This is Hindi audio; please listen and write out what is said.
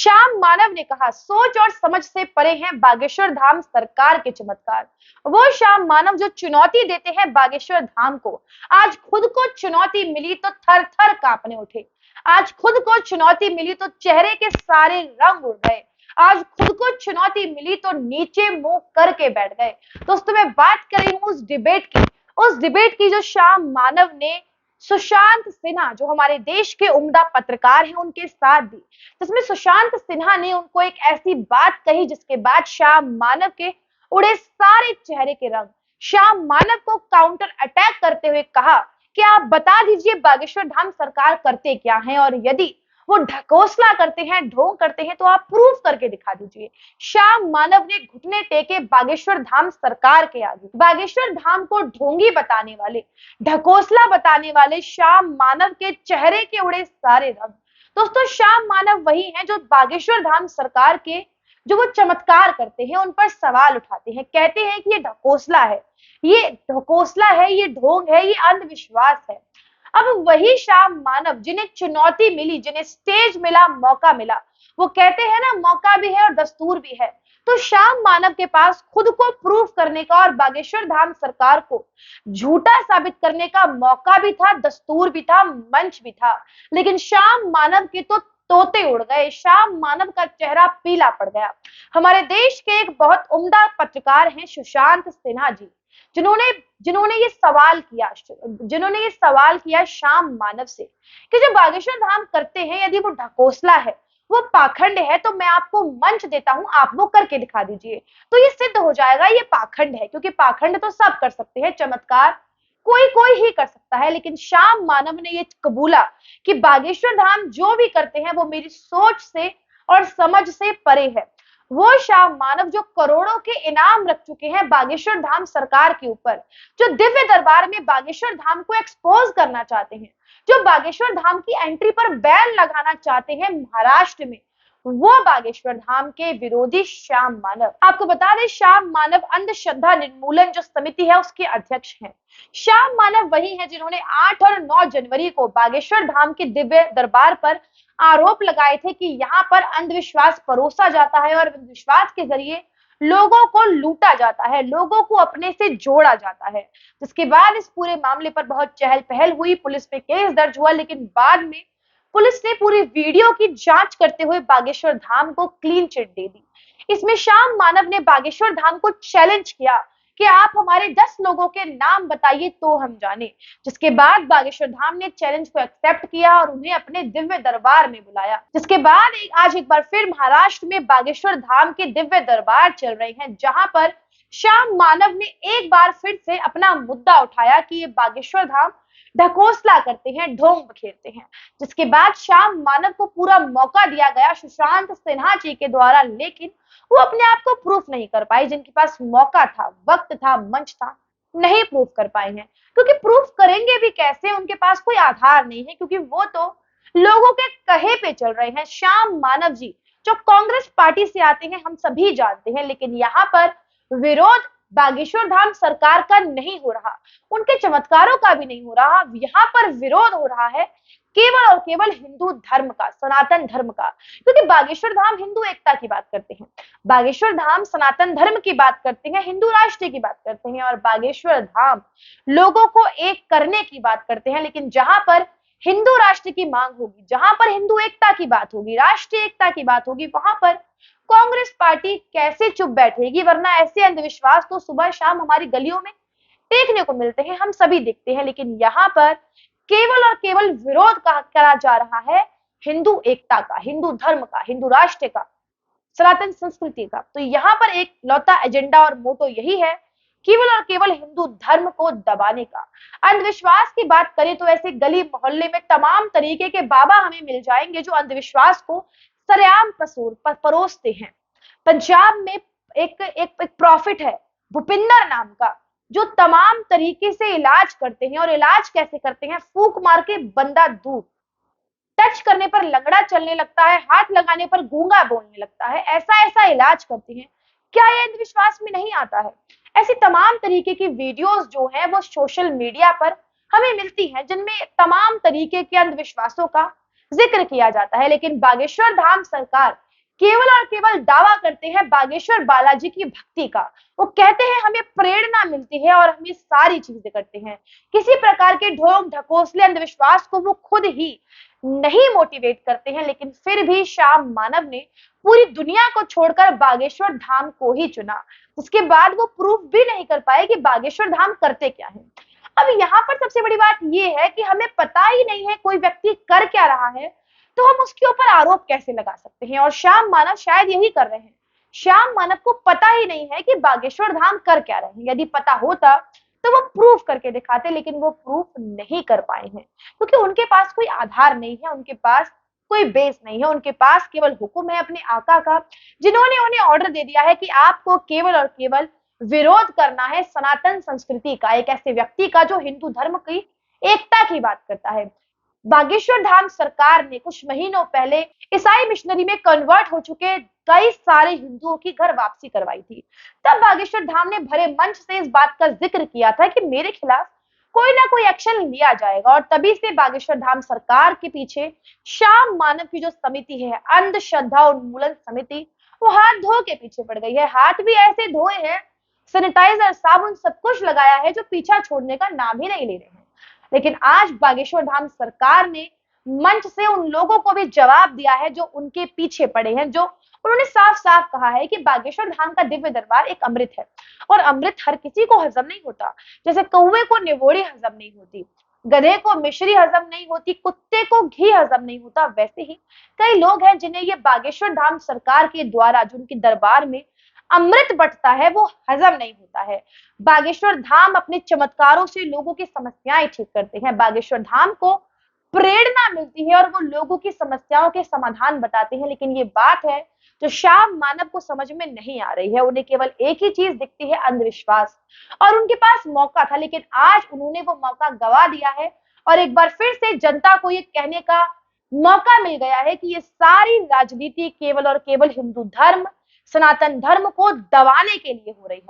श्याम मानव ने कहा, सोच और समझ से परे हैं बागेश्वर धाम सरकार के चमत्कार। वो श्याम मानव जो चुनौती देते हैं बागेश्वर धाम को, आज खुद को चुनौती मिली तो थर थर कांपने उठे। आज खुद को चुनौती मिली तो चेहरे के सारे रंग उड़ गए। आज खुद को चुनौती मिली तो नीचे मुंह करके बैठ गए। दोस्तों, मैं बात कर रही हूँ उस डिबेट की जो श्याम मानव ने सुशांत सिन्हा, जो हमारे देश के उम्दा पत्रकार हैं, उनके साथ दी, जिसमें सुशांत सिन्हा ने उनको एक ऐसी बात कही जिसके बाद श्याम मानव के उड़े सारे चेहरे के रंग। श्याम मानव को काउंटर अटैक करते हुए कहा कि आप बता दीजिए बागेश्वर धाम सरकार करते क्या है, और यदि वो ढकोसला करते हैं, ढोंग करते हैं, तो आप प्रूफ करके दिखा दीजिए। श्याम मानव ने घुटने टेके बागेश्वर धाम सरकार के आगे। बागेश्वर धाम को ढोंगी बताने वाले, ढकोसला बताने वाले श्याम मानव के चेहरे के उड़े सारे रंग। दोस्तों, श्याम मानव वही हैं जो बागेश्वर धाम सरकार के जो वो चमत्कार करते हैं उन पर सवाल उठाते हैं, कहते हैं कि ये ढकोसला है, ये ढोंग है, ये अंधविश्वास है। अब वही श्याम मानव जिन्हें चुनौती मिली, जिन्हें स्टेज मिला, मौका मिला, वो कहते हैं ना, मौका भी है और दस्तूर भी है। तो श्याम मानव के पास खुद को प्रूफ करने का और बागेश्वर धाम सरकार को झूठा साबित करने का मौका भी था, दस्तूर भी था, मंच भी था, लेकिन श्याम मानव के तो तोते उड़ गए। श्याम मानव का चेहरा पीला पड़ गया। हमारे देश के एक बहुत उम्दा पत्रकार हैं सुशांत सिन्हा जी, जिन्होंने ये सवाल किया श्याम मानव से कि जो बागेश्वर धाम करते हैं, यदि वो ढकोसला है, वो पाखंड है, तो मैं आपको मंच देता हूं, आप वो करके दिखा दीजिए। तो ये सिद्ध हो जाएगा ये पाखंड है, क्योंकि पाखंड तो सब कर सकते हैं, चमत्कार कोई कोई ही कर सकता है। लेकिन श्याम मानव ने ये कबूला कि बागेश्वर धाम जो भी करते हैं वो मेरी सोच से और समझ से परे है। वो श्याम मानव जो करोड़ों के इनाम रख चुके हैं बागेश्वर धाम सरकार के ऊपर, जो दिव्य दरबार में बागेश्वर धाम को एक्सपोज करना चाहते हैं, जो बागेश्वर धाम की एंट्री पर बैन लगाना चाहते हैं महाराष्ट्र में, वो बागेश्वर धाम के विरोधी श्याम मानव। आपको बता दें, श्याम मानव अंधश्रद्धा निर्मूलन जो समिति है उसके अध्यक्ष हैं। श्याम मानव वही हैं जिन्होंने 8 और 9 जनवरी को बागेश्वर धाम के दिव्य दरबार पर आरोप लगाए थे कि यहाँ पर अंधविश्वास परोसा जाता है और अंधविश्वास के जरिए लोगों को लूटा जाता है, लोगों को अपने से जोड़ा जाता है। जिसके बाद इस पूरे मामले पर बहुत चहल पहल हुई, पुलिस पे केस दर्ज हुआ, लेकिन बाद में पुलिस ने पूरी वीडियो की जांच करते हुए बागेश्वर धाम को क्लीन चिट दे दी। इसमें श्याम मानव ने बागेश्वर धाम को चैलेंज किया कि आप हमारे 10 लोगों के नाम बताइए तो हम जाने। जिसके बाद बागेश्वर धाम ने चैलेंज को एक्सेप्ट किया और उन्हें अपने दिव्य दरबार में बुलाया। जिसके बाद आज एक बार फिर महाराष्ट्र में बागेश्वर धाम के दिव्य दरबार चल रहे हैं, जहां पर श्याम मानव ने एक बार फिर से अपना मुद्दा उठाया कि ये बागेश्वर धाम ढकोसला करते हैं, ढोंग बखेरते हैं। जिसके बाद श्याम मानव को पूरा मौका दिया गया सुशांत सिन्हा जी के द्वारा, लेकिन वो अपने आप को प्रूफ नहीं कर पाए। जिनके पास मौका था, वक्त था, मंच था, नहीं प्रूफ कर पाए हैं, क्योंकि प्रूफ करेंगे भी कैसे, उनके पास कोई आधार नहीं है, क्योंकि वो तो लोगों के कहे पे चल रहे हैं। श्याम मानव जी जो कांग्रेस पार्टी से आते हैं, हम सभी जानते हैं, लेकिन यहाँ पर विरोध बागेश्वर धाम सरकार का नहीं हो रहा, उनके चमत्कारों का भी नहीं हो रहा। यहाँ पर विरोध हो रहा है केवल और केवल हिंदू धर्म का, सनातन धर्म का, क्योंकि बागेश्वर धाम हिंदू एकता की बात करते हैं, बागेश्वर धाम सनातन धर्म की बात करते हैं, हिंदू राष्ट्र की बात करते हैं, और बागेश्वर धाम लोगों को एक करने की बात करते हैं। लेकिन जहां पर हिंदू राष्ट्र की मांग होगी, जहां पर हिंदू एकता की बात होगी, राष्ट्रीय एकता की बात होगी, वहां पर कांग्रेस पार्टी कैसे चुप बैठेगी? वरना ऐसे अंधविश्वास तो सुबह शाम हमारी गलियों में देखने को मिलते हैं, हम सभी देखते हैं। लेकिन यहाँ पर केवल और केवल विरोध करा जा रहा है हिंदू एकता का, हिंदू धर्म का, हिंदू राष्ट्र का, सनातन संस्कृति का। तो यहाँ पर एक लौता एजेंडा और मोटो यही है, केवल और केवल हिंदू धर्म को दबाने का। अंधविश्वास की बात करें तो ऐसे गली मोहल्ले में तमाम तरीके के बाबा हमें मिल जाएंगे जो अंधविश्वास को सरेआम परोसते हैं। पंजाब में एक प्रॉफिट है भूपिंदर नाम का, जो तमाम तरीके से इलाज करते हैं। और इलाज कैसे करते हैं? फूंक मार के बंदा दूर, टच करने पर लंगड़ा चलने लगता है, हाथ लगाने पर गूंगा बोलने लगता है, ऐसा ऐसा इलाज करते हैं। क्या ये अंधविश्वास में नहीं आता है? ऐसी तमाम तरीके की वीडियोस जो हैं वो सोशल मीडिया पर हमें मिलती हैं, जिनमें तमाम तरीके के अंधविश्वासों का जिक्र किया जाता है। लेकिन बागेश्वर धाम सरकार केवल और केवल दावा करते हैं बागेश्वर बालाजी की भक्ति का। वो कहते हैं हमें प्रेरणा मिलती है और हम ये सारी चीजें करते हैं। किसी प्रकार के ढोंग ढकोसले अंधविश्वास को वो खुद ही नहीं मोटिवेट करते हैं, लेकिन फिर भी श्याम मानव ने पूरी दुनिया को छोड़कर बागेश्वर धाम को ही चुना। उसके बाद वो प्रूफ भी नहीं कर पाए कि बागेश्वर धाम करते क्या है। अब यहाँ पर सबसे बड़ी बात यह है कि हमें पता ही नहीं है कोई व्यक्ति कर क्या रहा है, तो हम उसके ऊपर आरोप कैसे लगा सकते हैं। और श्याम मानव शायद यही कर रहे हैं। श्याम मानव को पता ही नहीं है कि बागेश्वर धाम कर क्या रहे हैं। यदि पता होता तो वो प्रूफ करके दिखाते, लेकिन वो प्रूफ नहीं कर पाए हैं क्योंकि उनके पास कोई आधार नहीं है, उनके पास कोई बेस नहीं है। उनके पास केवल हुक्म है अपने आका का, जिन्होंने उन्हें ऑर्डर दे दिया है कि आपको केवल और केवल विरोध करना है सनातन संस्कृति का, एक ऐसे व्यक्ति का जो हिंदू धर्म की एकता की बात करता है। बागेश्वर धाम सरकार ने कुछ महीनों पहले ईसाई मिशनरी में कन्वर्ट हो चुके कई सारे हिंदुओं की घर वापसी करवाई थी। तब बागेश्वर धाम ने भरे मंच से इस बात का जिक्र किया था कि मेरे खिलाफ कोई ना कोई एक्शन लिया जाएगा। और तभी से बागेश्वर धाम सरकार के पीछे श्याम मानव की जो समिति है, अंधश्रद्धा उन्मूलन समिति, वो हाथ धो के पीछे पड़ गई है। हाथ भी ऐसे धोए हैं, सैनिटाइजर साबुन सब कुछ लगाया है, जो पीछा छोड़ने का नाम ही नहीं ले रहे हैं। लेकिन आज बागेश्वर धाम सरकार ने मंच से उन लोगों को भी जवाब दिया है जो उनके पीछे पड़े हैं। जो उन्होंने साफ साफ कहा है कि बागेश्वर धाम का दिव्य दरबार एक अमृत है और अमृत हर किसी को हजम नहीं होता। जैसे कौवे को निवोड़ी हजम नहीं होती, गधे को मिश्री हजम नहीं होती, कुत्ते को घी हजम नहीं होता, वैसे ही कई लोग हैं जिन्हें ये बागेश्वर धाम सरकार के द्वारा जो उनके दरबार में अमृत बंटता है वो हजम नहीं होता है। बागेश्वर धाम अपने चमत्कारों से लोगों की समस्याएं ठीक करते हैं। बागेश्वर धाम को प्रेरणा मिलती है और वो लोगों की समस्याओं के समाधान बताते हैं। लेकिन ये बात है जो श्याम मानव को समझ में नहीं आ रही है। उन्हें केवल एक ही चीज दिखती है, अंधविश्वास। और उनके पास मौका था, लेकिन आज उन्होंने वो मौका गवा दिया है। और एक बार फिर से जनता को ये कहने का मौका मिल गया है कि ये सारी राजनीति केवल और केवल हिंदू धर्म, सनातन धर्म को दबाने के लिए हो रही है।